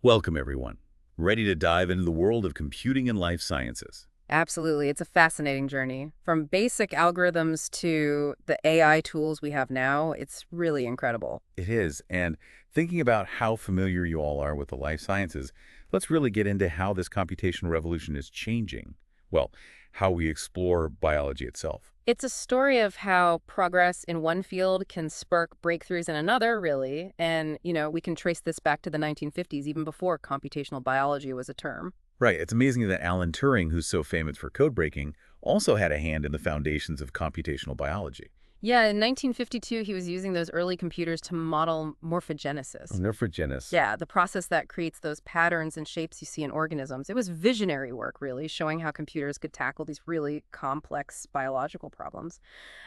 Welcome, everyone. Ready to dive into the world of computing and life sciences? Absolutely. It's a fascinating journey. From basic algorithms to the AI tools we have now, it's really incredible. It is, and thinking about how familiar you all are with the life sciences, let's really get into how this computational revolution is changing, well, how we explore biology itself. It's a story of how progress in one field can spark breakthroughs in another, really. And, we can trace this back to the 1950s, even before computational biology was a term. Right, it's amazing that Alan Turing, who's so famous for code breaking, also had a hand in the foundations of computational biology. Yeah, in 1952, he was using those early computers to model Oh, morphogenesis. Nerfogenesis. Yeah, the process that creates those patterns and shapes you see in organisms. It was visionary work, really, showing how computers could tackle these really complex biological problems.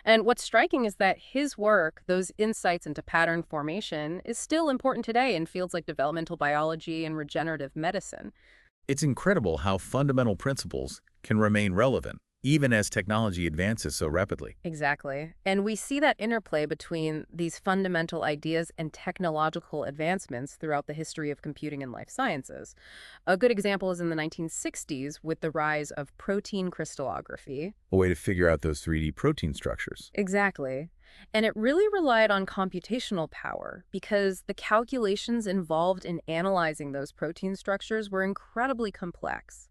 And what's striking is that his work, those insights into pattern formation, is still important today in fields like developmental biology and regenerative medicine. It's incredible how fundamental principles can remain relevant, even as technology advances so rapidly. Exactly. And we see that interplay between these fundamental ideas and technological advancements throughout the history of computing and life sciences. A good example is in the 1960s with the rise of protein crystallography. A way to figure out those 3D protein structures. Exactly. And it really relied on computational power because the calculations involved in analyzing those protein structures were incredibly complex.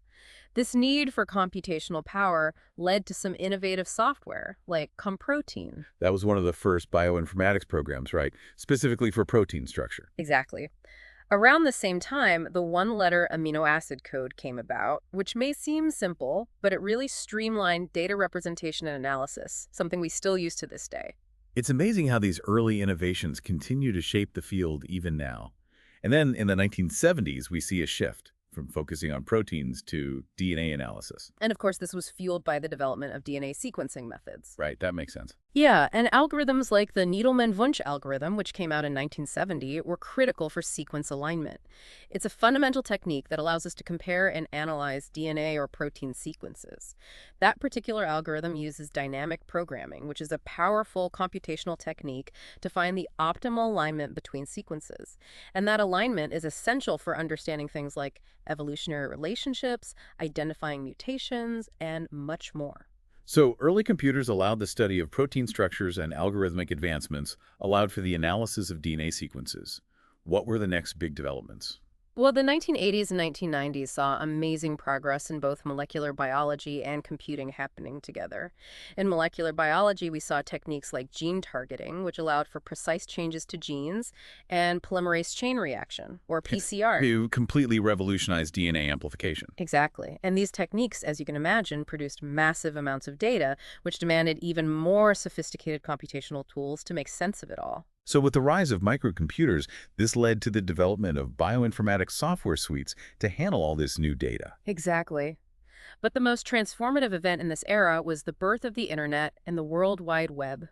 This need for computational power led to some innovative software, like Comprotein. That was one of the first bioinformatics programs, right? Specifically for protein structure. Exactly. Around the same time, the one-letter amino acid code came about, which may seem simple, but it really streamlined data representation and analysis, something we still use to this day. It's amazing how these early innovations continue to shape the field even now. And then in the 1970s, we see a shift from focusing on proteins to DNA analysis. And of course, this was fueled by the development of DNA sequencing methods. Right, that makes sense. Yeah, and algorithms like the Needleman-Wunsch algorithm, which came out in 1970, were critical for sequence alignment. It's a fundamental technique that allows us to compare and analyze DNA or protein sequences. That particular algorithm uses dynamic programming, which is a powerful computational technique to find the optimal alignment between sequences. And that alignment is essential for understanding things like evolutionary relationships, identifying mutations, and much more. So early computers allowed the study of protein structures, and algorithmic advancements allowed for the analysis of DNA sequences. What were the next big developments? Well, the 1980s and 1990s saw amazing progress in both molecular biology and computing happening together. In molecular biology, we saw techniques like gene targeting, which allowed for precise changes to genes, and polymerase chain reaction, or PCR. You completely revolutionized DNA amplification. Exactly. And these techniques, as you can imagine, produced massive amounts of data, which demanded even more sophisticated computational tools to make sense of it all. So with the rise of microcomputers, this led to the development of bioinformatics software suites to handle all this new data. Exactly. But the most transformative event in this era was the birth of the Internet and the World Wide Web.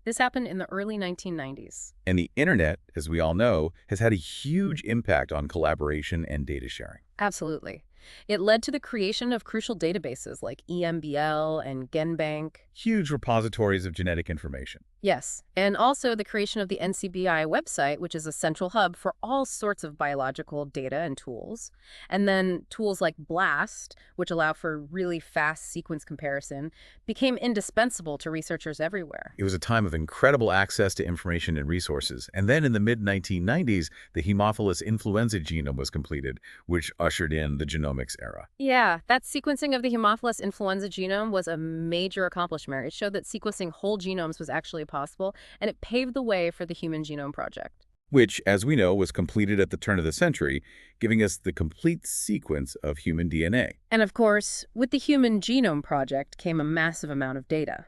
This happened in the early 1990s. And the internet, as we all know, has had a huge impact on collaboration and data sharing. Absolutely. It led to the creation of crucial databases like EMBL and GenBank. Huge repositories of genetic information. Yes, and also the creation of the NCBI website, which is a central hub for all sorts of biological data and tools. And then tools like BLAST, which allow for really fast sequence comparison, became indispensable to researchers everywhere. It was a time of incredible access to information and resources. And then in the mid-1990s, the Haemophilus influenza genome was completed, which ushered in the genomics era. Yeah, that sequencing of the Haemophilus influenza genome was a major accomplishment. It showed that sequencing whole genomes was actually possible, and it paved the way for the Human Genome Project. Which, as we know, was completed at the turn of the century, giving us the complete sequence of human DNA. And of course, with the Human Genome Project came a massive amount of data.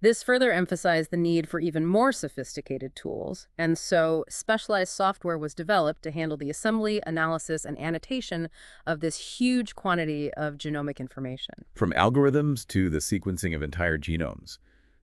This further emphasized the need for even more sophisticated tools, and so specialized software was developed to handle the assembly, analysis, and annotation of this huge quantity of genomic information. From algorithms to the sequencing of entire genomes,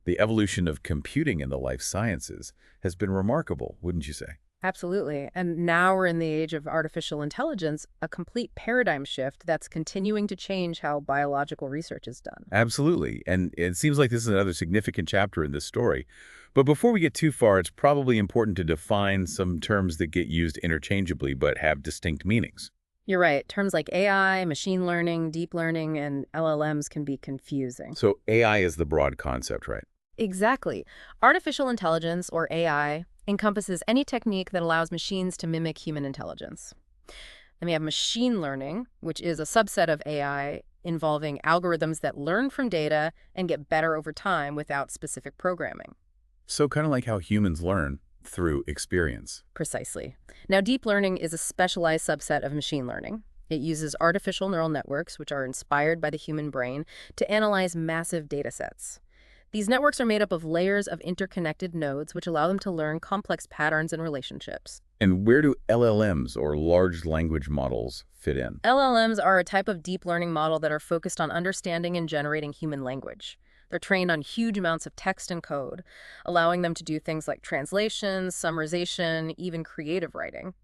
the evolution of computing in the life sciences has been remarkable, wouldn't you say? Absolutely. And now we're in the age of artificial intelligence, a complete paradigm shift that's continuing to change how biological research is done. Absolutely. And it seems like this is another significant chapter in this story. But before we get too far, it's probably important to define some terms that get used interchangeably but have distinct meanings. You're right. Terms like AI, machine learning, deep learning, and LLMs can be confusing. So AI is the broad concept, right? Exactly. Artificial intelligence, or AI, encompasses any technique that allows machines to mimic human intelligence. Then we have machine learning, which is a subset of AI involving algorithms that learn from data and get better over time without specific programming. So kind of like how humans learn through experience. Precisely. Now, deep learning is a specialized subset of machine learning. It uses artificial neural networks, which are inspired by the human brain, to analyze massive data sets. These networks are made up of layers of interconnected nodes, which allow them to learn complex patterns and relationships. And where do LLMs, or large language models, fit in? LLMs are a type of deep learning model that are focused on understanding and generating human language. They're trained on huge amounts of text and code, allowing them to do things like translation, summarization, even creative writing.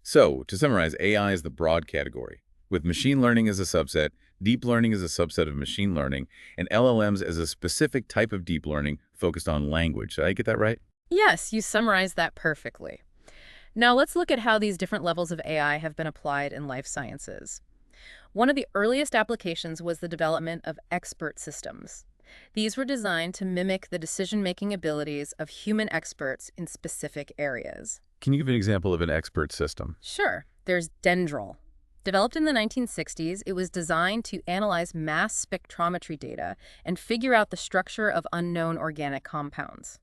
So, to summarize, AI is the broad category, with machine learning as a subset, deep learning as a subset of machine learning, and LLMs as a specific type of deep learning focused on language. Did I get that right? Yes, you summarized that perfectly. Now let's look at how these different levels of AI have been applied in life sciences. One of the earliest applications was the development of expert systems. These were designed to mimic the decision-making abilities of human experts in specific areas. Can you give an example of an expert system? Sure, there's Dendrol. Developed in the 1960s, it was designed to analyze mass spectrometry data and figure out the structure of unknown organic compounds.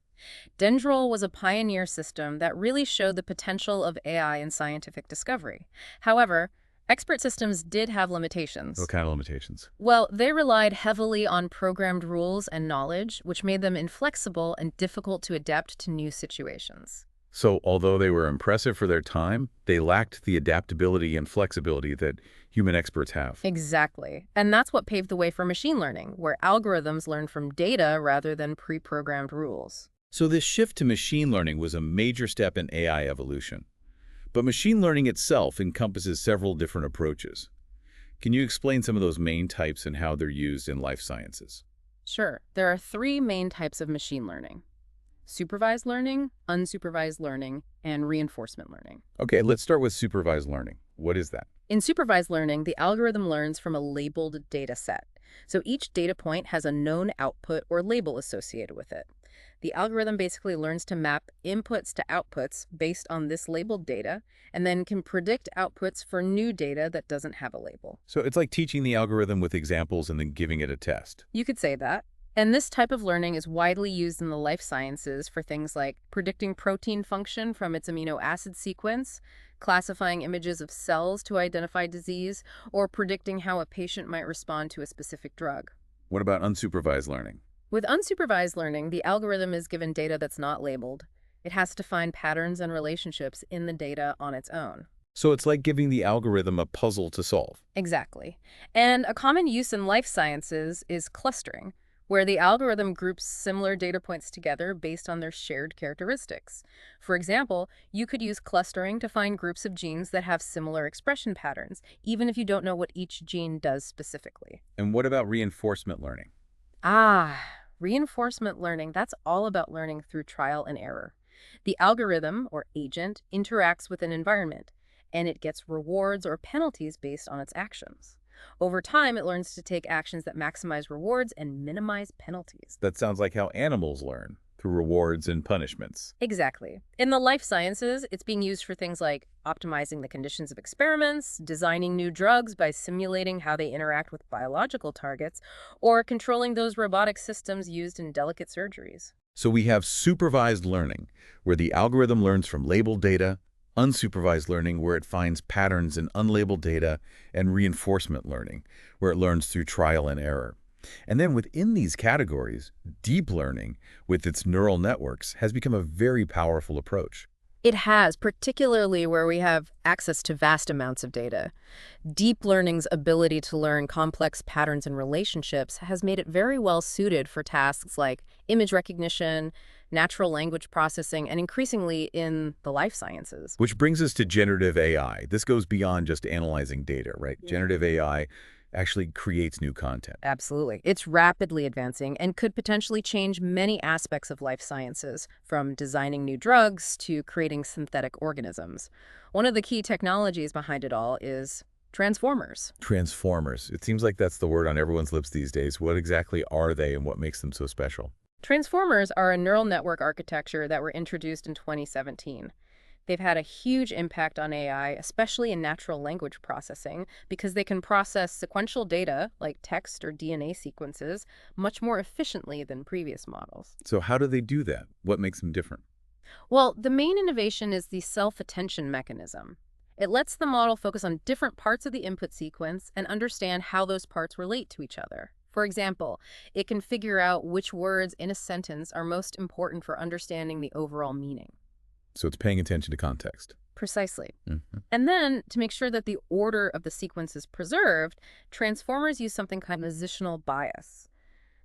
Dendrol was a pioneer system that really showed the potential of AI in scientific discovery. However, expert systems did have limitations. What kind of limitations? Well, they relied heavily on programmed rules and knowledge, which made them inflexible and difficult to adapt to new situations. So, although they were impressive for their time, they lacked the adaptability and flexibility that human experts have. Exactly. And that's what paved the way for machine learning, where algorithms learn from data rather than pre-programmed rules. So this shift to machine learning was a major step in AI evolution. But machine learning itself encompasses several different approaches. Can you explain some of those main types and how they're used in life sciences? Sure, there are three main types of machine learning: supervised learning, unsupervised learning, and reinforcement learning. Okay, let's start with supervised learning. What is that? In supervised learning, the algorithm learns from a labeled data set. So each data point has a known output or label associated with it. The algorithm basically learns to map inputs to outputs based on this labeled data, and then can predict outputs for new data that doesn't have a label. So it's like teaching the algorithm with examples and then giving it a test. You could say that. And this type of learning is widely used in the life sciences for things like predicting protein function from its amino acid sequence, classifying images of cells to identify disease, or predicting how a patient might respond to a specific drug. What about unsupervised learning? With unsupervised learning, the algorithm is given data that's not labeled. It has to find patterns and relationships in the data on its own. So it's like giving the algorithm a puzzle to solve. Exactly. And a common use in life sciences is clustering, where the algorithm groups similar data points together based on their shared characteristics. For example, you could use clustering to find groups of genes that have similar expression patterns, even if you don't know what each gene does specifically. And what about reinforcement learning? Ah, reinforcement learning, that's all about learning through trial and error. The algorithm, or agent, interacts with an environment, and it gets rewards or penalties based on its actions. Over time, it learns to take actions that maximize rewards and minimize penalties. That sounds like how animals learn, through rewards and punishments. Exactly. In the life sciences, it's being used for things like optimizing the conditions of experiments, designing new drugs by simulating how they interact with biological targets, or controlling those robotic systems used in delicate surgeries. So we have supervised learning, where the algorithm learns from labeled data, unsupervised learning, where it finds patterns in unlabeled data, and reinforcement learning, where it learns through trial and error. And then within these categories, deep learning, with its neural networks, has become a very powerful approach. It has, particularly where we have access to vast amounts of data. Deep learning's ability to learn complex patterns and relationships has made it very well suited for tasks like image recognition, natural language processing, and increasingly in the life sciences. Which brings us to generative AI. This goes beyond just analyzing data, right? Yeah. Generative AI actually creates new content. Absolutely. It's rapidly advancing and could potentially change many aspects of life sciences, from designing new drugs to creating synthetic organisms. One of the key technologies behind it all is transformers. Transformers. It seems like that's the word on everyone's lips these days. What exactly are they and what makes them so special? Transformers are a neural network architecture that were introduced in 2017. They've had a huge impact on AI, especially in natural language processing, because they can process sequential data, like text or DNA sequences, much more efficiently than previous models. So how do they do that? What makes them different? Well, the main innovation is the self-attention mechanism. It lets the model focus on different parts of the input sequence and understand how those parts relate to each other. For example, it can figure out which words in a sentence are most important for understanding the overall meaning. So it's paying attention to context. Precisely. Mhm. And then, to make sure that the order of the sequence is preserved, transformers use something called positional bias.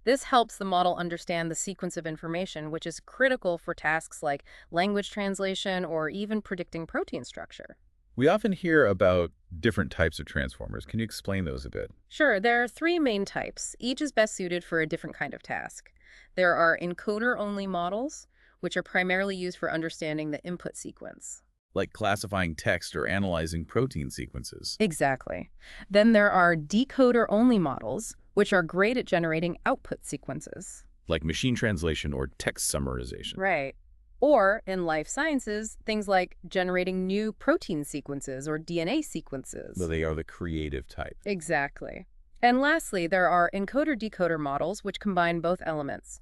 This helps the model understand the sequence of information, which is critical for tasks like language translation or even predicting protein structure. We often hear about different types of transformers. Can you explain those a bit? Sure, there are three main types. Each is best suited for a different kind of task. There are encoder-only models, which are primarily used for understanding the input sequence. Like classifying text or analyzing protein sequences. Exactly. Then there are decoder-only models, which are great at generating output sequences. Like machine translation or text summarization. Right. Or, in life sciences, things like generating new protein sequences or DNA sequences. So they are the creative type. Exactly. And lastly, there are encoder-decoder models, which combine both elements.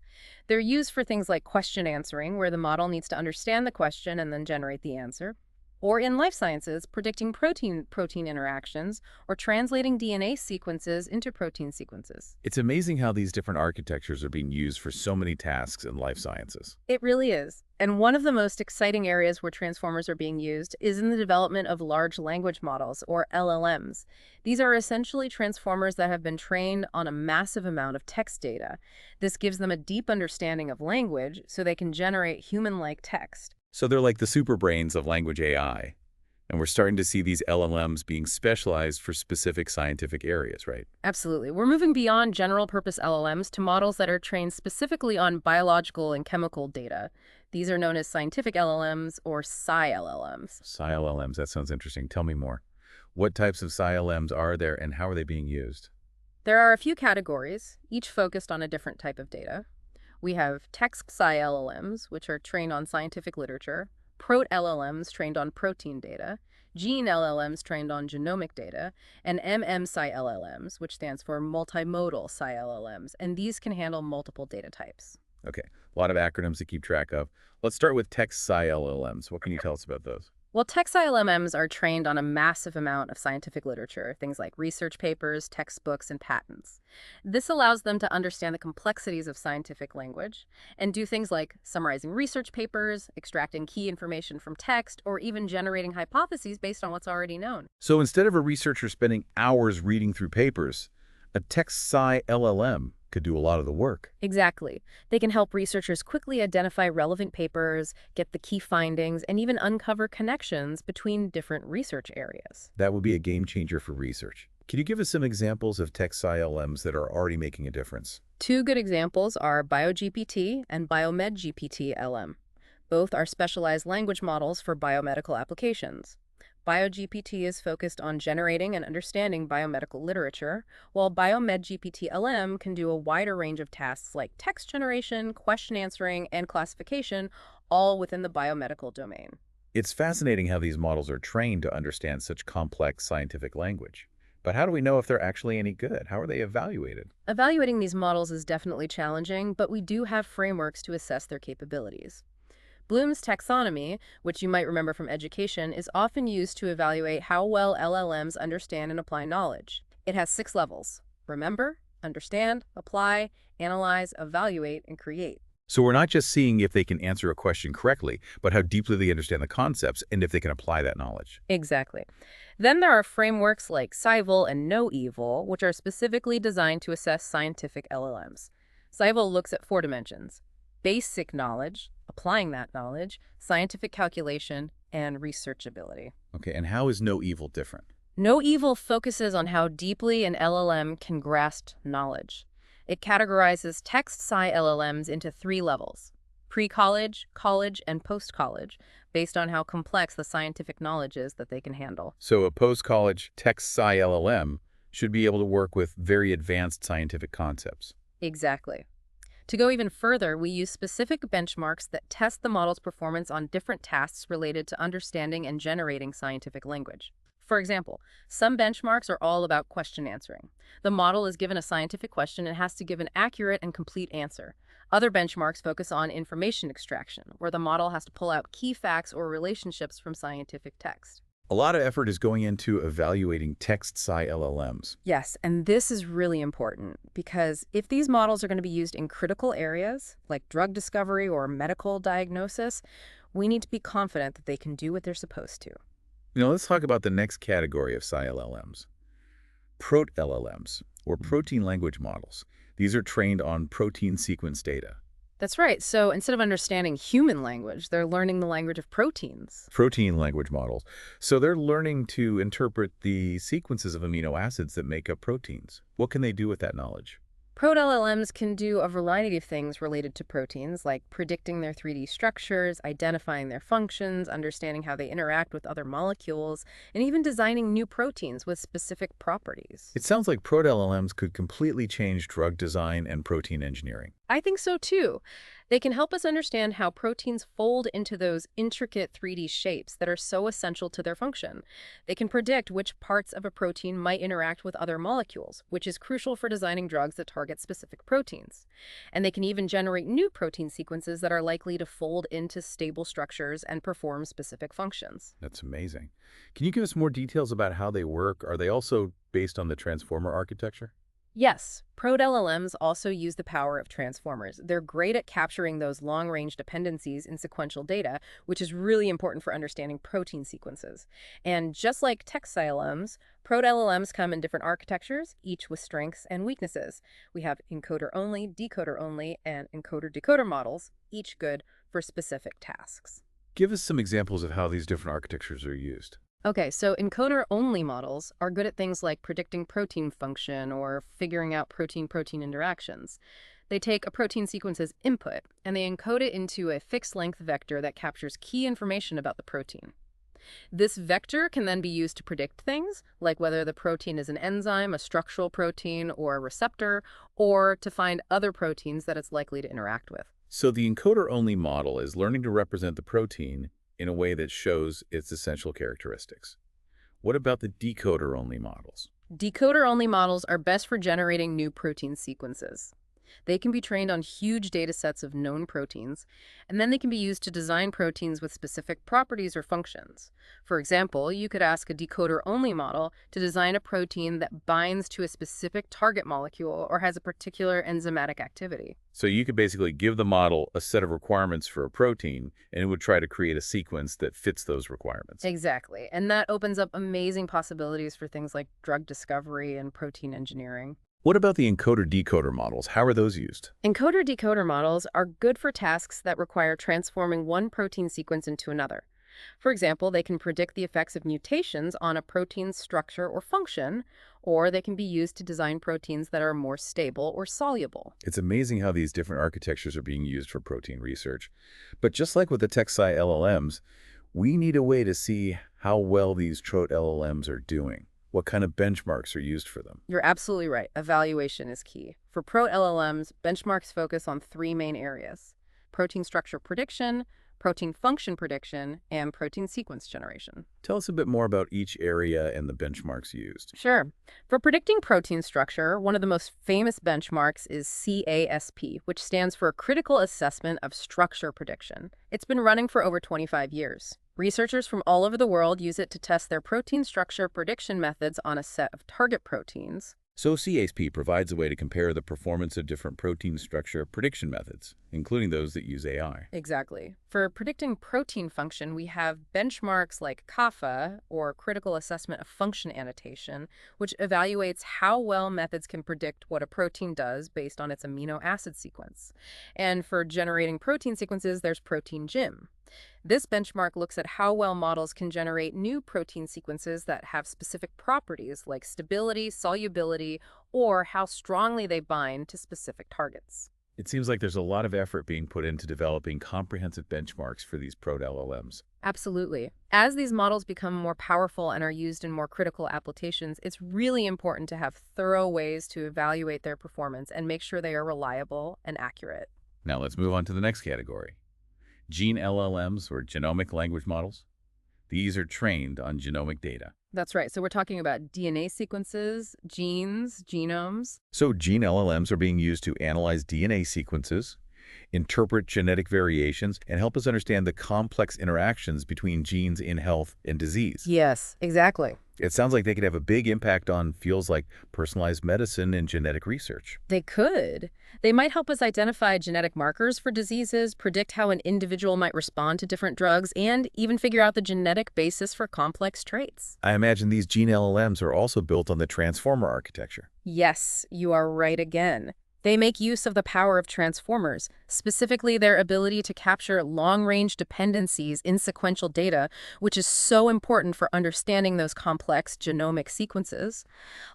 They're used for things like question answering, where the model needs to understand the question and then generate the answer. Or in life sciences, predicting protein interactions or translating DNA sequences into protein sequences. It's amazing how these different architectures are being used for so many tasks in life sciences. It really is. And one of the most exciting areas where transformers are being used is in the development of large language models, or LLMs. These are essentially transformers that have been trained on a massive amount of text data. This gives them a deep understanding of language so they can generate human-like text. So they're like the super brains of language AI. And we're starting to see these LLMs being specialized for specific scientific areas, right? Absolutely. We're moving beyond general-purpose LLMs to models that are trained specifically on biological and chemical data. These are known as scientific LLMs or Sci-LLMs. Sci-LLMs, that sounds interesting. Tell me more. What types of Sci-LLMs are there and how are they being used? There are a few categories, each focused on a different type of data. We have text Sci-LLMs, which are trained on scientific literature, Prot-LLMs trained on protein data, Gene LLMs trained on genomic data, and MMSci-LLMs, which stands for Multimodal Sci-LLMs, and these can handle multiple data types. Okay, a lot of acronyms to keep track of. Let's start with text Sci-LLMs. What can you tell us about those? Well, text LLMs are trained on a massive amount of scientific literature, things like research papers, textbooks, and patents. This allows them to understand the complexities of scientific language and do things like summarizing research papers, extracting key information from text, or even generating hypotheses based on what's already known. So instead of a researcher spending hours reading through papers, a text Sci-LLM could do a lot of the work. Exactly. They can help researchers quickly identify relevant papers, get the key findings, and even uncover connections between different research areas. That would be a game changer for research. Can you give us some examples of text Sci-LMs that are already making a difference? Two good examples are BioGPT and BioMedGPT LM. Both are specialized language models for biomedical applications. BioGPT is focused on generating and understanding biomedical literature, while BioMedGPT-LM can do a wider range of tasks like text generation, question answering, and classification, all within the biomedical domain. It's fascinating how these models are trained to understand such complex scientific language. But how do we know if they're actually any good? How are they evaluated? Evaluating these models is definitely challenging, but we do have frameworks to assess their capabilities. Bloom's taxonomy, which you might remember from education, is often used to evaluate how well LLMs understand and apply knowledge. It has 6 levels: remember, understand, apply, analyze, evaluate, and create. So we're not just seeing if they can answer a question correctly, but how deeply they understand the concepts and if they can apply that knowledge. Exactly. Then there are frameworks like Cyval and NoEvil, which are specifically designed to assess scientific LLMs. Cyval looks at 4 dimensions: basic knowledge, applying that knowledge, scientific calculation, and researchability. Okay, and how is no evil different? NoEvil focuses on how deeply an LLM can grasp knowledge. It categorizes text sci LLMs into 3 levels: pre-college, college, and post-college, based on how complex the scientific knowledge is that they can handle. So a post-college text sci LLM should be able to work with very advanced scientific concepts. Exactly. To go even further, we use specific benchmarks that test the model's performance on different tasks related to understanding and generating scientific language. For example, some benchmarks are all about question answering. The model is given a scientific question and has to give an accurate and complete answer. Other benchmarks focus on information extraction, where the model has to pull out key facts or relationships from scientific text. A lot of effort is going into evaluating text sci LLMs. Yes, and this is really important because if these models are going to be used in critical areas like drug discovery or medical diagnosis, we need to be confident that they can do what they're supposed to. Let's talk about the next category of sci LLMs. Prot LLMs, or protein language models. These are trained on protein sequence data. That's right. So instead of understanding human language, they're learning the language of proteins. Protein language models. So they're learning to interpret the sequences of amino acids that make up proteins. What can they do with that knowledge? Proto-LLMs can do a variety of things related to proteins, like predicting their 3D structures, identifying their functions, understanding how they interact with other molecules, and even designing new proteins with specific properties. It sounds like proto-LLMs could completely change drug design and protein engineering. I think so too. They can help us understand how proteins fold into those intricate 3D shapes that are so essential to their function. They can predict which parts of a protein might interact with other molecules, which is crucial for designing drugs that target specific proteins. And they can even generate new protein sequences that are likely to fold into stable structures and perform specific functions. That's amazing. Can you give us more details about how they work? Are they also based on the transformer architecture? Yes, Prot-LLMs also use the power of transformers. They're great at capturing those long-range dependencies in sequential data, which is really important for understanding protein sequences. And just like text LLMs, Prot-LLMs come in different architectures, each with strengths and weaknesses. We have encoder-only, decoder-only, and encoder-decoder models, each good for specific tasks. Give us some examples of how these different architectures are used. Okay, so encoder-only models are good at things like predicting protein function or figuring out protein-protein interactions. They take a protein sequence's input and they encode it into a fixed-length vector that captures key information about the protein. This vector can then be used to predict things, like whether the protein is an enzyme, a structural protein, or a receptor, or to find other proteins that it's likely to interact with. So the encoder-only model is learning to represent the protein in a way that shows its essential characteristics. What about the decoder-only models? Decoder-only models are best for generating new protein sequences. They can be trained on huge data sets of known proteins, and then they can be used to design proteins with specific properties or functions. For example, you could ask a decoder-only model to design a protein that binds to a specific target molecule or has a particular enzymatic activity. So you could basically give the model a set of requirements for a protein, and it would try to create a sequence that fits those requirements. Exactly, and that opens up amazing possibilities for things like drug discovery and protein engineering. What about the encoder-decoder models? How are those used? Encoder-decoder models are good for tasks that require transforming one protein sequence into another. For example, they can predict the effects of mutations on a protein's structure or function, or they can be used to design proteins that are more stable or soluble. It's amazing how these different architectures are being used for protein research. But just like with the text sci LLMs, we need a way to see how well these Trot LLMs are doing. What kind of benchmarks are used for them? You're absolutely right. Evaluation is key. For Prot-LLMs, benchmarks focus on 3 main areas: protein structure prediction, protein function prediction, and protein sequence generation. Tell us a bit more about each area and the benchmarks used. Sure. For predicting protein structure, one of the most famous benchmarks is CASP, which stands for Critical Assessment of Structure Prediction. It's been running for over 25 years. Researchers from all over the world use it to test their protein structure prediction methods on a set of target proteins. So CASP provides a way to compare the performance of different protein structure prediction methods, including those that use AI. Exactly. For predicting protein function, we have benchmarks like CAFA, or Critical Assessment of Function Annotation, which evaluates how well methods can predict what a protein does based on its amino acid sequence. And for generating protein sequences, there's Protein Gym. This benchmark looks at how well models can generate new protein sequences that have specific properties like stability, solubility, or how strongly they bind to specific targets. It seems like there's a lot of effort being put into developing comprehensive benchmarks for these proto-LLMs. Absolutely. As these models become more powerful and are used in more critical applications, it's really important to have thorough ways to evaluate their performance and make sure they are reliable and accurate. Now let's move on to the next category. Gene LLMs, or genomic language models. These are trained on genomic data. That's right. So we're talking about DNA sequences, genes, genomes. So gene LLMs are being used to analyze DNA sequences, interpret genetic variations, and help us understand the complex interactions between genes in health and disease. Yes, exactly. It sounds like they could have a big impact on fields like personalized medicine and genetic research. They could. They might help us identify genetic markers for diseases, predict how an individual might respond to different drugs, and even figure out the genetic basis for complex traits. I imagine these gene LLMs are also built on the transformer architecture. Yes, you are right again. They make use of the power of transformers, specifically their ability to capture long-range dependencies in sequential data, which is so important for understanding those complex genomic sequences.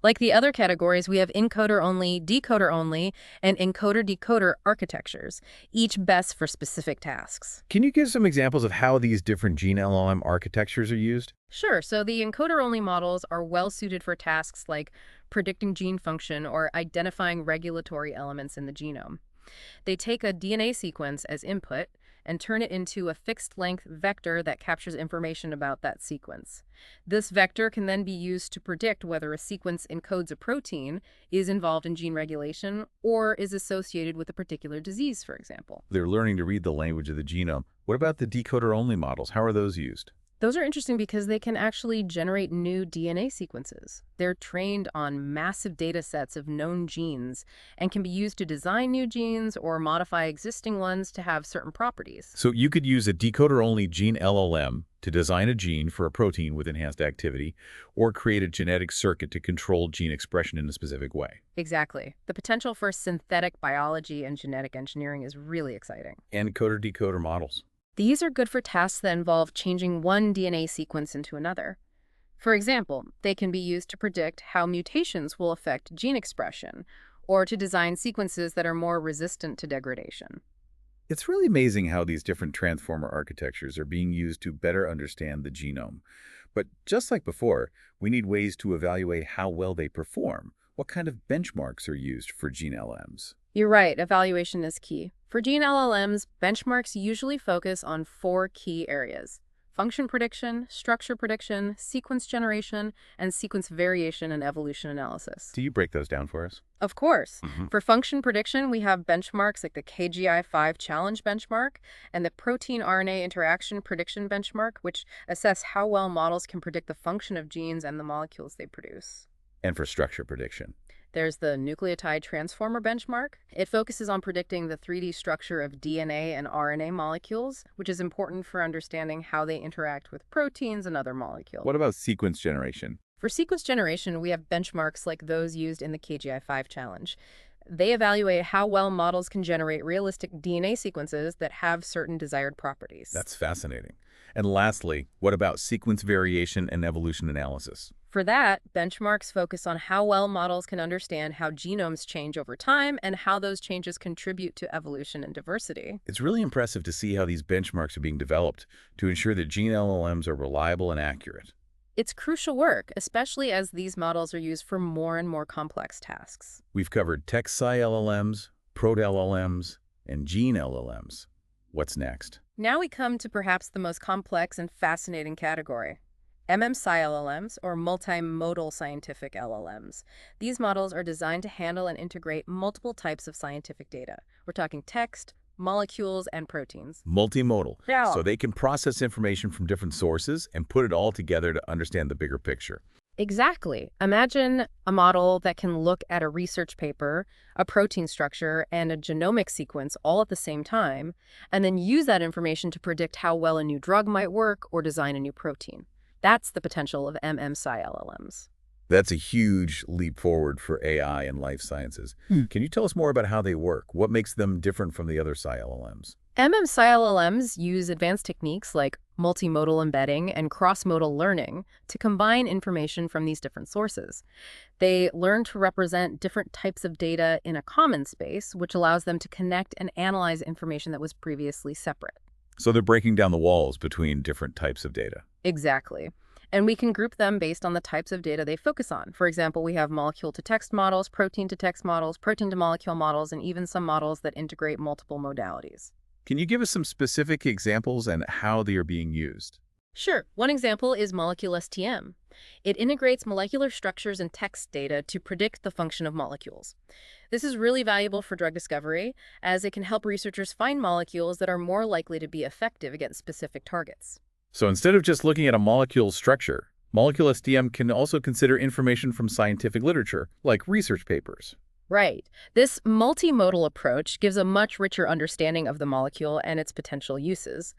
Like the other categories, we have encoder-only, decoder-only, and encoder-decoder architectures, each best for specific tasks. Can you give some examples of how these different gene LLM architectures are used? Sure, so the encoder-only models are well suited for tasks like predicting gene function or identifying regulatory elements in the genome. They take a DNA sequence as input and turn it into a fixed-length vector that captures information about that sequence. This vector can then be used to predict whether a sequence encodes a protein, is involved in gene regulation, or is associated with a particular disease, for example. They're learning to read the language of the genome. What about the decoder-only models? How are those used? Those are interesting because they can actually generate new DNA sequences. They're trained on massive data sets of known genes and can be used to design new genes or modify existing ones to have certain properties. So you could use a decoder-only gene LLM to design a gene for a protein with enhanced activity, or create a genetic circuit to control gene expression in a specific way. Exactly. The potential for synthetic biology and genetic engineering is really exciting. Encoder-decoder models. These are good for tasks that involve changing one DNA sequence into another. For example, they can be used to predict how mutations will affect gene expression, or to design sequences that are more resistant to degradation. It's really amazing how these different transformer architectures are being used to better understand the genome. But just like before, we need ways to evaluate how well they perform. What kind of benchmarks are used for gene LLMs? You're right, evaluation is key. For gene LLMs, benchmarks usually focus on 4 key areas: function prediction, structure prediction, sequence generation, and sequence variation and evolution analysis. Do you break those down for us? Of course. Mhm. For function prediction, we have benchmarks like the KGI-5 challenge benchmark and the protein RNA interaction prediction benchmark, which assess how well models can predict the function of genes and the molecules they produce. And for structure prediction? There's the nucleotide transformer benchmark. It focuses on predicting the 3D structure of DNA and RNA molecules, which is important for understanding how they interact with proteins and other molecules. What about sequence generation? For sequence generation, we have benchmarks like those used in the KGI-5 challenge. They evaluate how well models can generate realistic DNA sequences that have certain desired properties. That's fascinating. And lastly, what about sequence variation and evolution analysis? For that, benchmarks focus on how well models can understand how genomes change over time and how those changes contribute to evolution and diversity. It's really impressive to see how these benchmarks are being developed to ensure that gene LLMs are reliable and accurate. It's crucial work, especially as these models are used for more and more complex tasks. We've covered text-sci LLMs, proto-LLMs, and gene LLMs. What's next? Now we come to perhaps the most complex and fascinating category: MMSci LLMs, or multimodal scientific LLMs. These models are designed to handle and integrate multiple types of scientific data. We're talking text, molecules, and proteins. Multimodal. Yeah. So they can process information from different sources and put it all together to understand the bigger picture. Exactly. Imagine a model that can look at a research paper, a protein structure, and a genomic sequence all at the same time, and then use that information to predict how well a new drug might work or design a new protein. That's the potential of MMSci LLMs. That's a huge leap forward for AI and life sciences. Can you tell us more about how they work? What makes them different from the other Sci-LLMs? MMSci LLMs use advanced techniques like multimodal embedding and cross-modal learning to combine information from these different sources. They learn to represent different types of data in a common space, which allows them to connect and analyze information that was previously separate. So they're breaking down the walls between different types of data. Exactly. And we can group them based on the types of data they focus on. For example, we have molecule-to-text models, protein-to-text models, protein-to-molecule models, and even some models that integrate multiple modalities. Can you give us some specific examples and how they are being used? Sure. One example is Molecule STM. It integrates molecular structures and text data to predict the function of molecules. This is really valuable for drug discovery, as it can help researchers find molecules that are more likely to be effective against specific targets. So instead of just looking at a molecule's structure, Molecule STM can also consider information from scientific literature, like research papers. Right. This multimodal approach gives a much richer understanding of the molecule and its potential uses.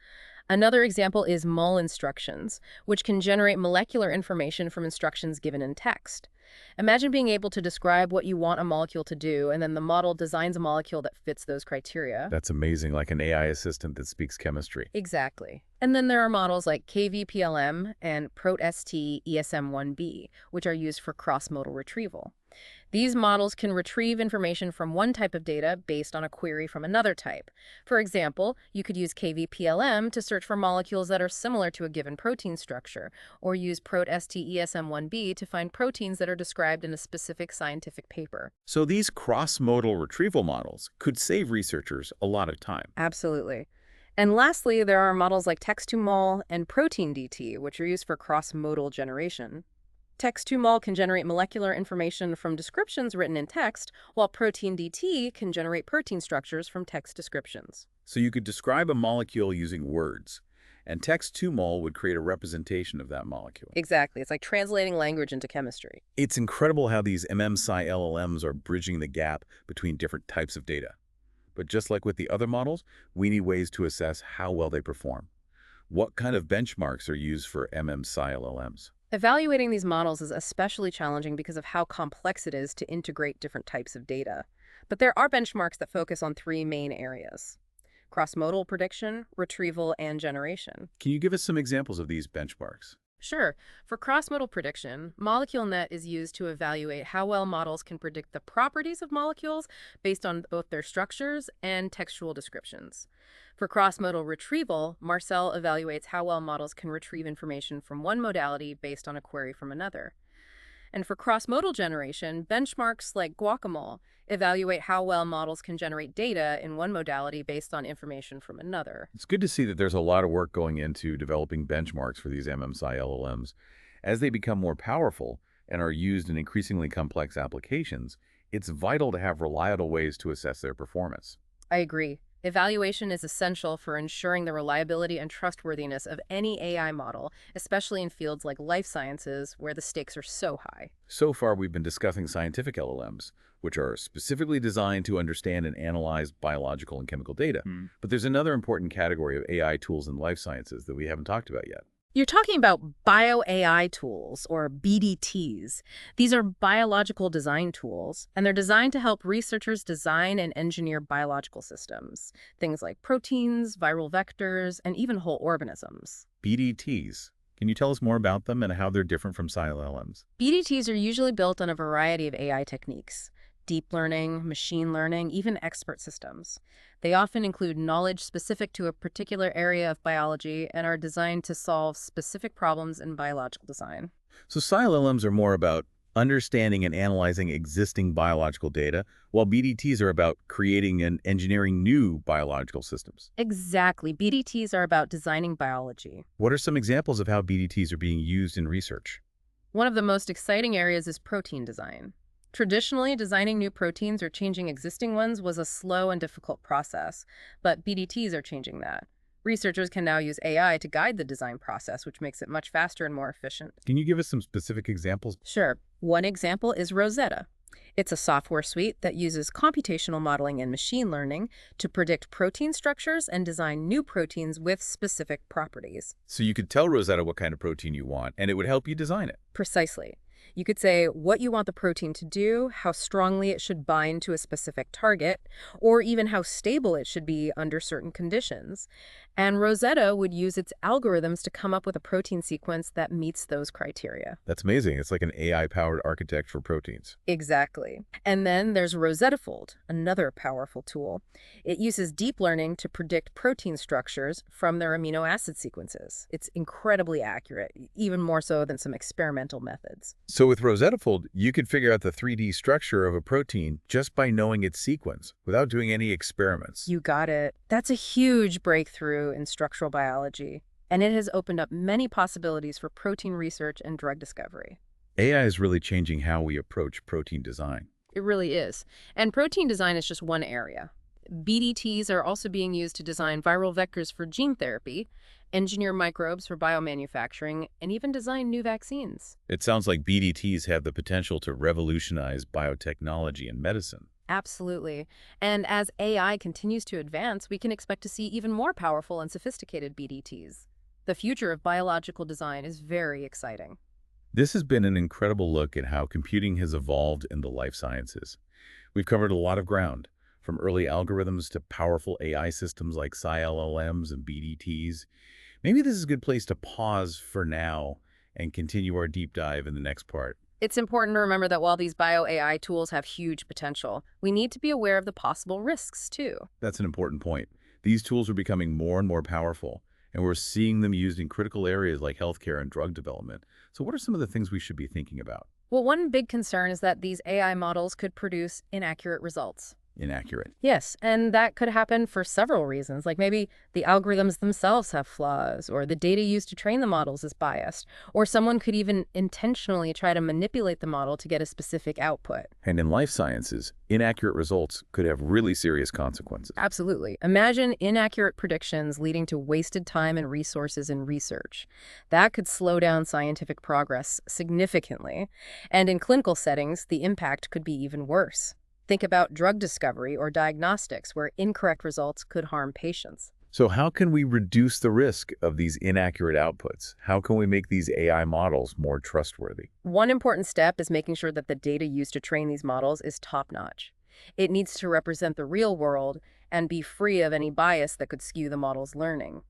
Another example is MUL instructions, which can generate molecular information from instructions given in text. Imagine being able to describe what you want a molecule to do, and then the model designs a molecule that fits those criteria. That's amazing, like an AI assistant that speaks chemistry. Exactly. And then there are models like KVPLM and PROT-ST ESM1B, which are used for cross-modal retrieval. These models can retrieve information from one type of data based on a query from another type. For example, you could use KVPLM to search for molecules that are similar to a given protein structure, or use PROT-ST ESM1B to find proteins that are described in a specific scientific paper. So these cross-modal retrieval models could save researchers a lot of time. Absolutely. And lastly, there are models like Text2Mol and Protein-DT, which are used for cross-modal generation. Text2Mol can generate molecular information from descriptions written in text, while Protein-DT can generate protein structures from text descriptions. So you could describe a molecule using words, and Text2Mol would create a representation of that molecule. Exactly. It's like translating language into chemistry. It's incredible how these MMSci LLMs are bridging the gap between different types of data. But just like with the other models, we need ways to assess how well they perform. What kind of benchmarks are used for MMSci LLMs? Evaluating these models is especially challenging because of how complex it is to integrate different types of data. But there are benchmarks that focus on three main areas: cross-modal prediction, retrieval, and generation. Can you give us some examples of these benchmarks? Sure. For cross-modal prediction, MoleculeNet is used to evaluate how well models can predict the properties of molecules based on both their structures and textual descriptions. For cross-modal retrieval, Marcel evaluates how well models can retrieve information from one modality based on a query from another. And for cross-modal generation, benchmarks like Guacamole evaluate how well models can generate data in one modality based on information from another. It's good to see that there's a lot of work going into developing benchmarks for these MMSci LLMs. As they become more powerful and are used in increasingly complex applications, it's vital to have reliable ways to assess their performance. I agree. Evaluation is essential for ensuring the reliability and trustworthiness of any AI model, especially in fields like life sciences, where the stakes are so high. So far, we've been discussing scientific LLMs, which are specifically designed to understand and analyze biological and chemical data. But there's another important category of AI tools in life sciences that we haven't talked about yet. You're talking about bio-AI tools, or BDTs. These are biological design tools, and they're designed to help researchers design and engineer biological systems, things like proteins, viral vectors, and even whole organisms. BDTs. Can you tell us more about them and how they're different from Sci-LLMs? BDTs are usually built on a variety of AI techniques: deep learning, machine learning, even expert systems. They often include knowledge specific to a particular area of biology and are designed to solve specific problems in biological design. So Sci-LLMs are more about understanding and analyzing existing biological data, while BDTs are about creating and engineering new biological systems. Exactly. BDTs are about designing biology. What are some examples of how BDTs are being used in research? One of the most exciting areas is protein design. Traditionally, designing new proteins or changing existing ones was a slow and difficult process, but BDTs are changing that. Researchers can now use AI to guide the design process, which makes it much faster and more efficient. Can you give us some specific examples? Sure. One example is Rosetta. It's a software suite that uses computational modeling and machine learning to predict protein structures and design new proteins with specific properties. So you could tell Rosetta what kind of protein you want, and it would help you design it. Precisely. You could say what you want the protein to do, how strongly it should bind to a specific target, or even how stable it should be under certain conditions. And Rosetta would use its algorithms to come up with a protein sequence that meets those criteria. That's amazing. It's like an AI-powered architect for proteins. Exactly. And then there's RosettaFold, another powerful tool. It uses deep learning to predict protein structures from their amino acid sequences. It's incredibly accurate, even more so than some experimental methods. So with RosettaFold, you could figure out the 3D structure of a protein just by knowing its sequence, without doing any experiments. You got it. That's a huge breakthrough in structural biology, and it has opened up many possibilities for protein research and drug discovery. AI is really changing how we approach protein design. It really is. And protein design is just one area. BDTs are also being used to design viral vectors for gene therapy, engineer microbes for biomanufacturing, and even design new vaccines. It sounds like BDTs have the potential to revolutionize biotechnology and medicine. Absolutely. And as AI continues to advance, we can expect to see even more powerful and sophisticated BDTs. The future of biological design is very exciting. This has been an incredible look at how computing has evolved in the life sciences. We've covered a lot of ground, from early algorithms to powerful AI systems like SciLLMs and BDTs. Maybe this is a good place to pause for now and continue our deep dive in the next part. It's important to remember that while these bio-AI tools have huge potential, we need to be aware of the possible risks, too. That's an important point. These tools are becoming more and more powerful, and we're seeing them used in critical areas like healthcare and drug development. So what are some of the things we should be thinking about? Well, one big concern is that these AI models could produce inaccurate results. Inaccurate. Yes, and that could happen for several reasons, like maybe the algorithms themselves have flaws, or the data used to train the models is biased, or someone could even intentionally try to manipulate the model to get a specific output. And in life sciences, inaccurate results could have really serious consequences. Absolutely. Imagine inaccurate predictions leading to wasted time and resources in research. That could slow down scientific progress significantly. And in clinical settings, the impact could be even worse. Think about drug discovery or diagnostics, where incorrect results could harm patients. So how can we reduce the risk of these inaccurate outputs? How can we make these AI models more trustworthy? One important step is making sure that the data used to train these models is top-notch. It needs to represent the real world and be free of any bias that could skew the model's learning.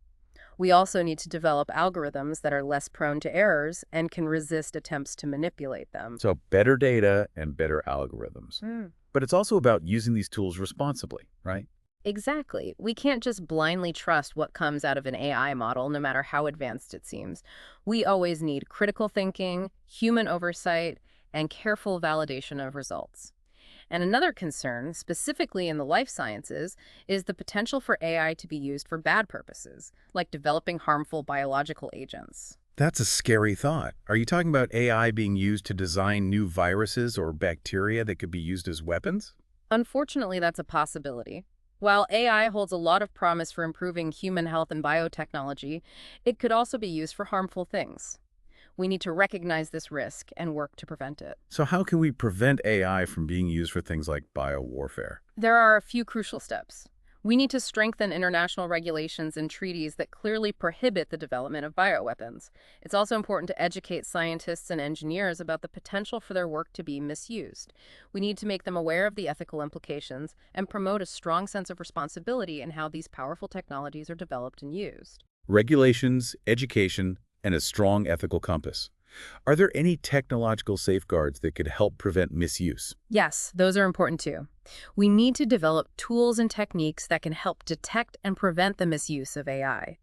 We also need to develop algorithms that are less prone to errors and can resist attempts to manipulate them. So better data and better algorithms. But it's also about using these tools responsibly, right? Exactly. We can't just blindly trust what comes out of an AI model, no matter how advanced it seems. We always need critical thinking, human oversight, and careful validation of results. And another concern, specifically in the life sciences, is the potential for AI to be used for bad purposes, like developing harmful biological agents. That's a scary thought. Are you talking about AI being used to design new viruses or bacteria that could be used as weapons? Unfortunately, that's a possibility. While AI holds a lot of promise for improving human health and biotechnology, it could also be used for harmful things. We need to recognize this risk and work to prevent it. So how can we prevent AI from being used for things like biowarfare? There are a few crucial steps. We need to strengthen international regulations and treaties that clearly prohibit the development of bioweapons. It's also important to educate scientists and engineers about the potential for their work to be misused. We need to make them aware of the ethical implications and promote a strong sense of responsibility in how these powerful technologies are developed and used. Regulations, education, and a strong ethical compass. Are there any technological safeguards that could help prevent misuse? Yes, those are important too. We need to develop tools and techniques that can help detect and prevent the misuse of AI.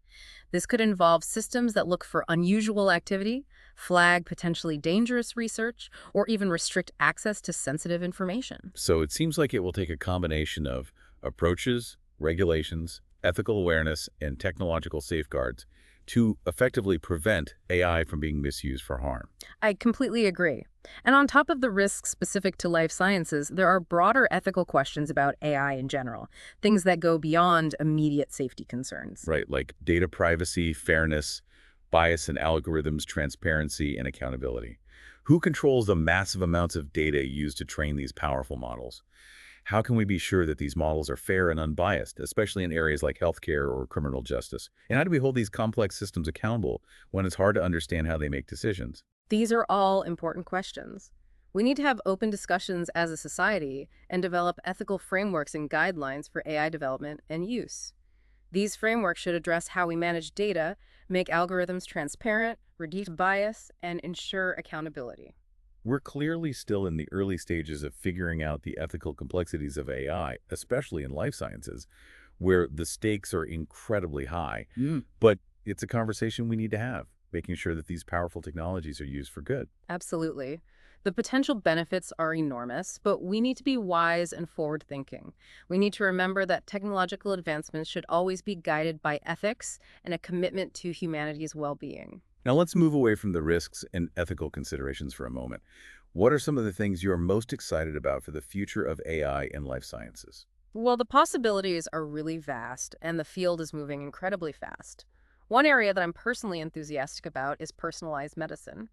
This could involve systems that look for unusual activity, flag potentially dangerous research, or even restrict access to sensitive information. So it seems like it will take a combination of approaches, regulations, ethical awareness, and technological safeguards to effectively prevent AI from being misused for harm. I completely agree. And on top of the risks specific to life sciences, there are broader ethical questions about AI in general, things that go beyond immediate safety concerns. Right, like data privacy, fairness, bias in algorithms, transparency, and accountability. Who controls the massive amounts of data used to train these powerful models? How can we be sure that these models are fair and unbiased, especially in areas like healthcare or criminal justice? And how do we hold these complex systems accountable when it's hard to understand how they make decisions? These are all important questions. We need to have open discussions as a society and develop ethical frameworks and guidelines for AI development and use. These frameworks should address how we manage data, make algorithms transparent, reduce bias, and ensure accountability. We're clearly still in the early stages of figuring out the ethical complexities of AI, especially in life sciences, where the stakes are incredibly high. But it's a conversation we need to have, making sure that these powerful technologies are used for good. Absolutely. The potential benefits are enormous, but we need to be wise and forward-thinking. We need to remember that technological advancements should always be guided by ethics and a commitment to humanity's well-being. Now let's move away from the risks and ethical considerations for a moment. What are some of the things you're most excited about for the future of AI in life sciences? Well, the possibilities are really vast, and the field is moving incredibly fast. One area that I'm personally enthusiastic about is personalized medicine.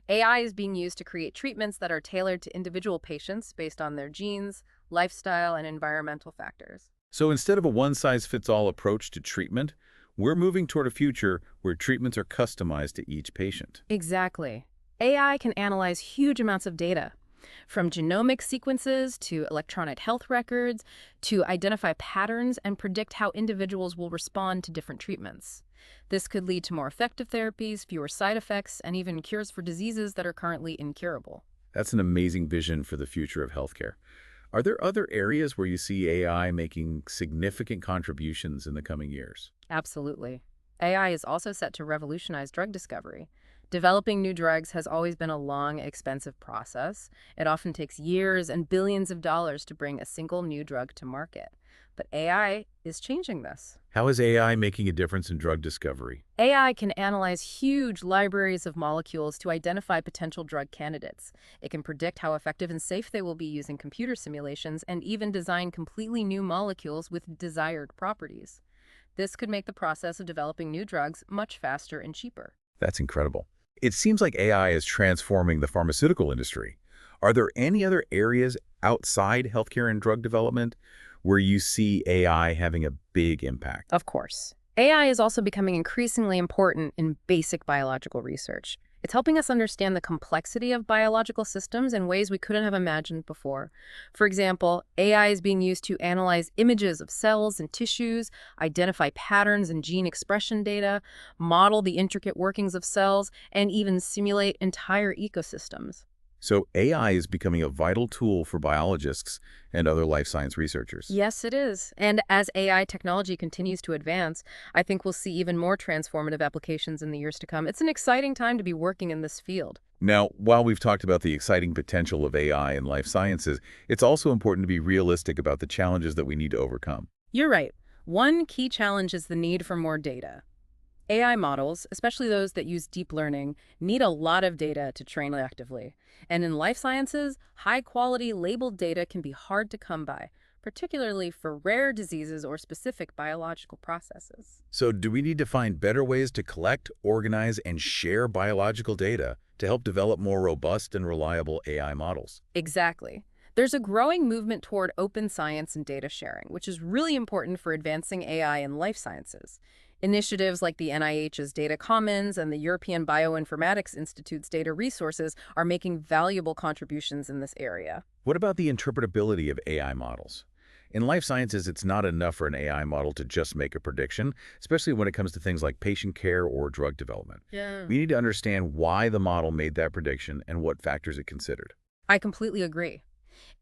AI is being used to create treatments that are tailored to individual patients based on their genes, lifestyle, and environmental factors. So instead of a one-size-fits-all approach to treatment, we're moving toward a future where treatments are customized to each patient. Exactly. AI can analyze huge amounts of data, from genomic sequences to electronic health records, to identify patterns and predict how individuals will respond to different treatments. This could lead to more effective therapies, fewer side effects, and even cures for diseases that are currently incurable. That's an amazing vision for the future of healthcare. Are there other areas where you see AI making significant contributions in the coming years? Absolutely. AI is also set to revolutionize drug discovery. Developing new drugs has always been a long, expensive process. It often takes years and billions of dollars to bring a single new drug to market. But AI is changing this. How is AI making a difference in drug discovery? AI can analyze huge libraries of molecules to identify potential drug candidates. It can predict how effective and safe they will be using computer simulations and even design completely new molecules with desired properties. This could make the process of developing new drugs much faster and cheaper. That's incredible. It seems like AI is transforming the pharmaceutical industry. Are there any other areas outside healthcare and drug development where you see AI having a big impact? Of course. AI is also becoming increasingly important in basic biological research. It's helping us understand the complexity of biological systems in ways we couldn't have imagined before. For example, AI is being used to analyze images of cells and tissues, identify patterns in gene expression data, model the intricate workings of cells, and even simulate entire ecosystems. So AI is becoming a vital tool for biologists and other life science researchers. Yes, it is. And as AI technology continues to advance, I think we'll see even more transformative applications in the years to come. It's an exciting time to be working in this field. Now, while we've talked about the exciting potential of AI in life sciences, it's also important to be realistic about the challenges that we need to overcome. You're right. One key challenge is the need for more data. AI models, especially those that use deep learning, need a lot of data to train effectively. And in life sciences, high-quality labeled data can be hard to come by, particularly for rare diseases or specific biological processes. So do we need to find better ways to collect, organize, and share biological data to help develop more robust and reliable AI models? Exactly. There's a growing movement toward open science and data sharing, which is really important for advancing AI in life sciences. Initiatives like the NIH's Data Commons and the European Bioinformatics Institute's data resources are making valuable contributions in this area. What about the interpretability of AI models? In life sciences, it's not enough for an AI model to just make a prediction, especially when it comes to things like patient care or drug development. Yeah. We need to understand why the model made that prediction and what factors it considered. I completely agree.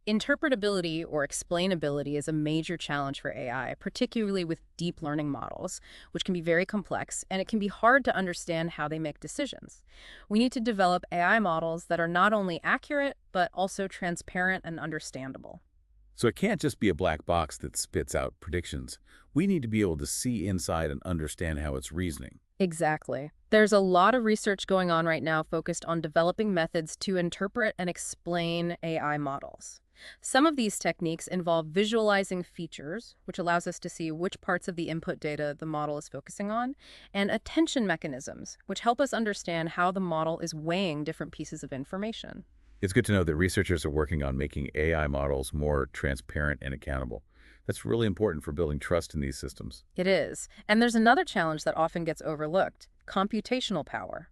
Interpretability or explainability is a major challenge for AI, particularly with deep learning models, which can be very complex, and it can be hard to understand how they make decisions. We need to develop AI models that are not only accurate, but also transparent and understandable. So it can't just be a black box that spits out predictions. We need to be able to see inside and understand how it's reasoning. Exactly. There's a lot of research going on right now focused on developing methods to interpret and explain AI models. Some of these techniques involve visualizing features, which allows us to see which parts of the input data the model is focusing on, and attention mechanisms, which help us understand how the model is weighing different pieces of information. It's good to know that researchers are working on making AI models more transparent and accountable. That's really important for building trust in these systems. It is. And there's another challenge that often gets overlooked: computational power.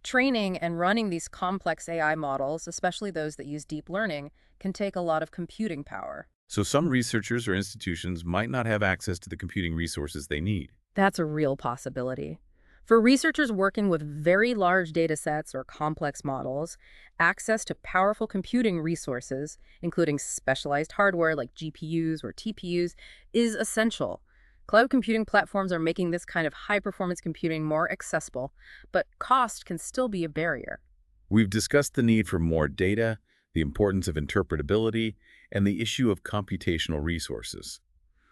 Training and running these complex AI models, especially those that use deep learning, can take a lot of computing power. So some researchers or institutions might not have access to the computing resources they need. That's a real possibility. For researchers working with very large data sets or complex models, access to powerful computing resources, including specialized hardware like GPUs or TPUs, is essential. Cloud computing platforms are making this kind of high-performance computing more accessible, but cost can still be a barrier. We've discussed the need for more data, the importance of interpretability, and the issue of computational resources.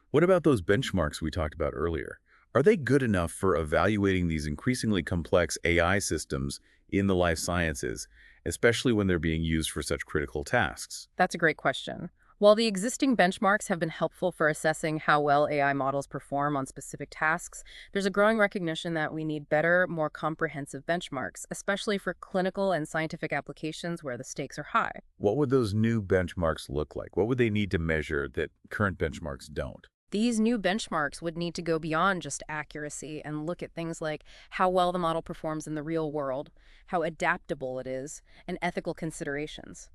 What about those benchmarks we talked about earlier? Are they good enough for evaluating these increasingly complex AI systems in the life sciences, especially when they're being used for such critical tasks? That's a great question. While the existing benchmarks have been helpful for assessing how well AI models perform on specific tasks, there's a growing recognition that we need better, more comprehensive benchmarks, especially for clinical and scientific applications where the stakes are high. What would those new benchmarks look like? What would they need to measure that current benchmarks don't? These new benchmarks would need to go beyond just accuracy and look at things like how well the model performs in the real world, how adaptable it is, and ethical considerations.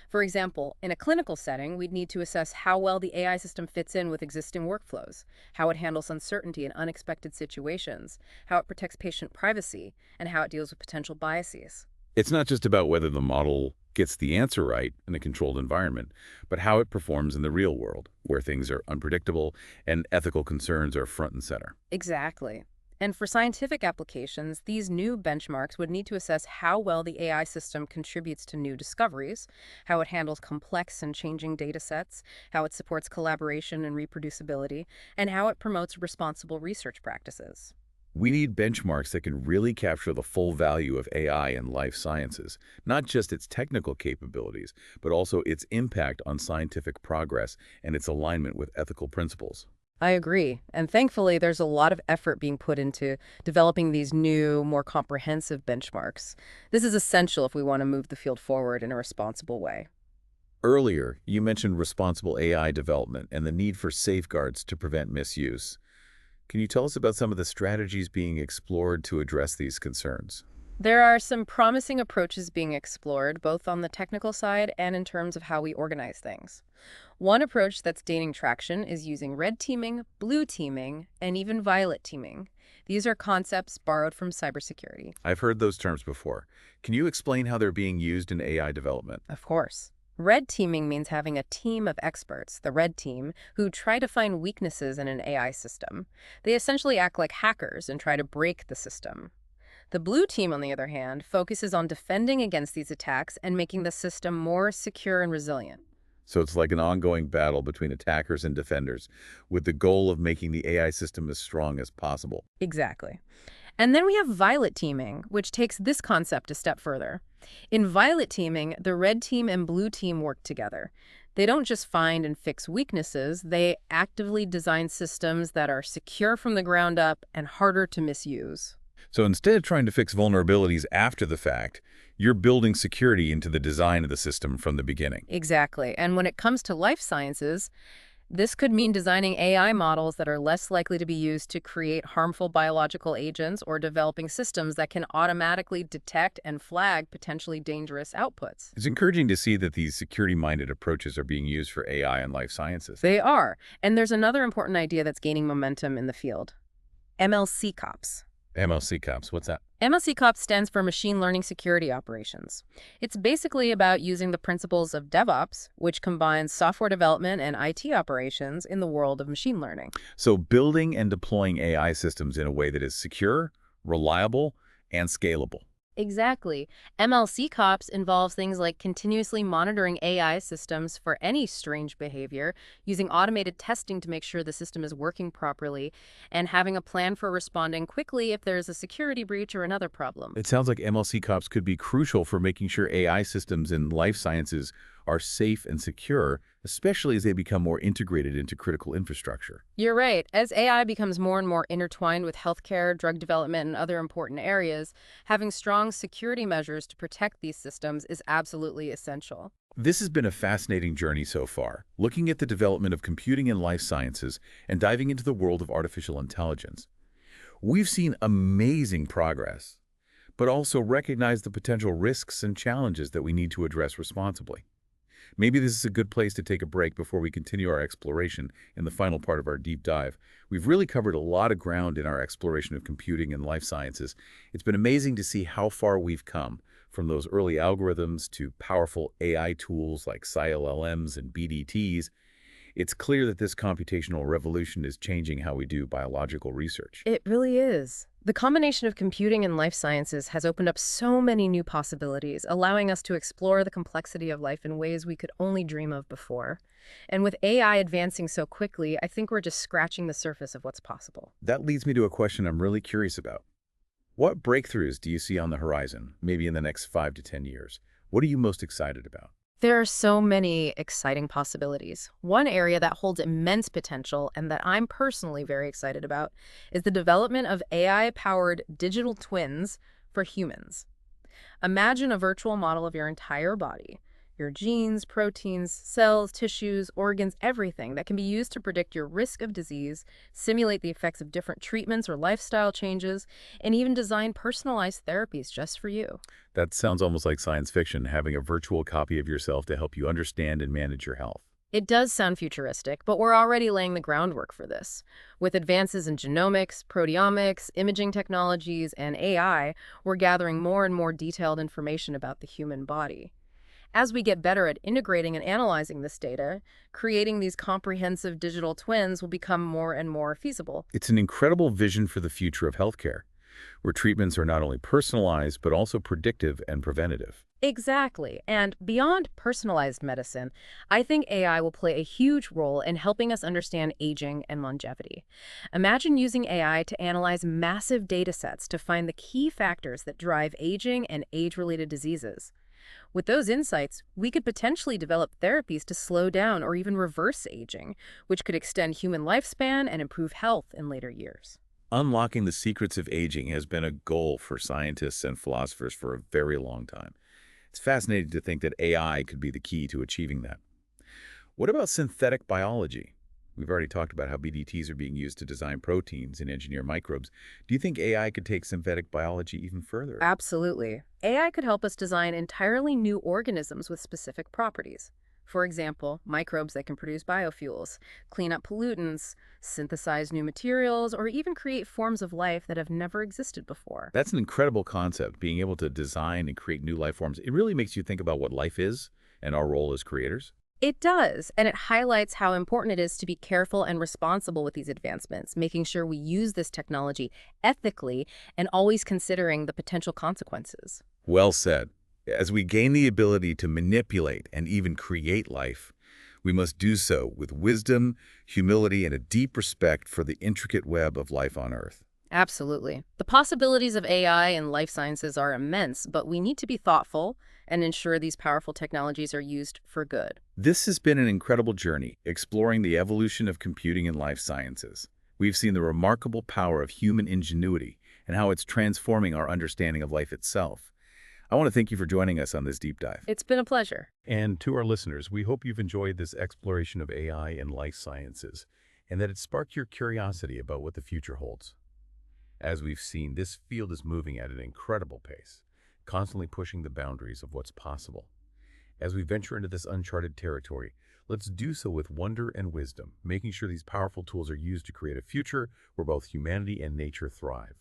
For example, in a clinical setting, we'd need to assess how well the AI system fits in with existing workflows, how it handles uncertainty in unexpected situations, how it protects patient privacy, and how it deals with potential biases. It's not just about whether the model gets the answer right in a controlled environment, but how it performs in the real world, where things are unpredictable and ethical concerns are front and center. Exactly. And for scientific applications, these new benchmarks would need to assess how well the AI system contributes to new discoveries, how it handles complex and changing data sets, how it supports collaboration and reproducibility, and how it promotes responsible research practices. We need benchmarks that can really capture the full value of AI in life sciences, not just its technical capabilities, but also its impact on scientific progress and its alignment with ethical principles. I agree. And thankfully, there's a lot of effort being put into developing these new, more comprehensive benchmarks. This is essential if we want to move the field forward in a responsible way. Earlier, you mentioned responsible AI development and the need for safeguards to prevent misuse. Can you tell us about some of the strategies being explored to address these concerns? There are some promising approaches being explored, both on the technical side and in terms of how we organize things. One approach that's gaining traction is using red teaming, blue teaming, and even violet teaming. These are concepts borrowed from cybersecurity. I've heard those terms before. Can you explain how they're being used in AI development? Of course. Red teaming means having a team of experts, the red team, who try to find weaknesses in an AI system. They essentially act like hackers and try to break the system. The blue team, on the other hand, focuses on defending against these attacks and making the system more secure and resilient. So it's like an ongoing battle between attackers and defenders, with the goal of making the AI system as strong as possible. Exactly. And then we have violet teaming, which takes this concept a step further. In violet teaming, the red team and blue team work together. They don't just find and fix weaknesses, they actively design systems that are secure from the ground up and harder to misuse. So instead of trying to fix vulnerabilities after the fact, you're building security into the design of the system from the beginning. Exactly. And when it comes to life sciences, this could mean designing AI models that are less likely to be used to create harmful biological agents or developing systems that can automatically detect and flag potentially dangerous outputs. It's encouraging to see that these security-minded approaches are being used for AI and life sciences. They are. And there's another important idea that's gaining momentum in the field: MLC COPS. MLC cops, what's that? MLC COPS stands for Machine Learning Security Operations. It's basically about using the principles of DevOps, which combines software development and IT operations in the world of machine learning. So building and deploying AI systems in a way that is secure, reliable, and scalable. Exactly. MLC COPS involves things like continuously monitoring AI systems for any strange behavior, using automated testing to make sure the system is working properly, and having a plan for responding quickly if there's a security breach or another problem. It sounds like MLC COPS could be crucial for making sure AI systems in life sciences are safe and secure, especially as they become more integrated into critical infrastructure. You're right. As AI becomes more and more intertwined with healthcare, drug development, and other important areas, having strong security measures to protect these systems is absolutely essential. This has been a fascinating journey so far, looking at the development of computing in life sciences and diving into the world of artificial intelligence. We've seen amazing progress, but also recognize the potential risks and challenges that we need to address responsibly. Maybe this is a good place to take a break before we continue our exploration in the final part of our deep dive. We've really covered a lot of ground in our exploration of computing and life sciences. It's been amazing to see how far we've come, from those early algorithms to powerful AI tools like SciLLMs and BDTs. It's clear that this computational revolution is changing how we do biological research. It really is. The combination of computing and life sciences has opened up so many new possibilities, allowing us to explore the complexity of life in ways we could only dream of before. And with AI advancing so quickly, I think we're just scratching the surface of what's possible. That leads me to a question I'm really curious about. What breakthroughs do you see on the horizon, maybe in the next 5 to 10 years? What are you most excited about? There are so many exciting possibilities. One area that holds immense potential and that I'm personally very excited about is the development of AI-powered digital twins for humans. Imagine a virtual model of your entire body, your genes, proteins, cells, tissues, organs, everything that can be used to predict your risk of disease, simulate the effects of different treatments or lifestyle changes, and even design personalized therapies just for you. That sounds almost like science fiction, having a virtual copy of yourself to help you understand and manage your health. It does sound futuristic, but we're already laying the groundwork for this. With advances in genomics, proteomics, imaging technologies, and AI, we're gathering more and more detailed information about the human body. As we get better at integrating and analyzing this data, creating these comprehensive digital twins will become more and more feasible. It's an incredible vision for the future of healthcare, where treatments are not only personalized, but also predictive and preventative. Exactly. And beyond personalized medicine, I think AI will play a huge role in helping us understand aging and longevity. Imagine using AI to analyze massive data sets to find the key factors that drive aging and age-related diseases. With those insights, we could potentially develop therapies to slow down or even reverse aging, which could extend human lifespan and improve health in later years. Unlocking the secrets of aging has been a goal for scientists and philosophers for a very long time. It's fascinating to think that AI could be the key to achieving that. What about synthetic biology? We've already talked about how BDTs are being used to design proteins and engineer microbes. Do you think AI could take synthetic biology even further? Absolutely. AI could help us design entirely new organisms with specific properties. For example, microbes that can produce biofuels, clean up pollutants, synthesize new materials, or even create forms of life that have never existed before. That's an incredible concept, being able to design and create new life forms. It really makes you think about what life is and our role as creators. It does, and it highlights how important it is to be careful and responsible with these advancements, making sure we use this technology ethically and always considering the potential consequences. Well said. As we gain the ability to manipulate and even create life, we must do so with wisdom, humility, and a deep respect for the intricate web of life on Earth. Absolutely. The possibilities of AI and life sciences are immense, but we need to be thoughtful and ensure these powerful technologies are used for good. This has been an incredible journey, exploring the evolution of computing and life sciences. We've seen the remarkable power of human ingenuity and how it's transforming our understanding of life itself. I want to thank you for joining us on this deep dive. It's been a pleasure. And to our listeners, we hope you've enjoyed this exploration of AI and life sciences, and that it sparked your curiosity about what the future holds. As we've seen, this field is moving at an incredible pace, constantly pushing the boundaries of what's possible. As we venture into this uncharted territory, let's do so with wonder and wisdom, making sure these powerful tools are used to create a future where both humanity and nature thrive.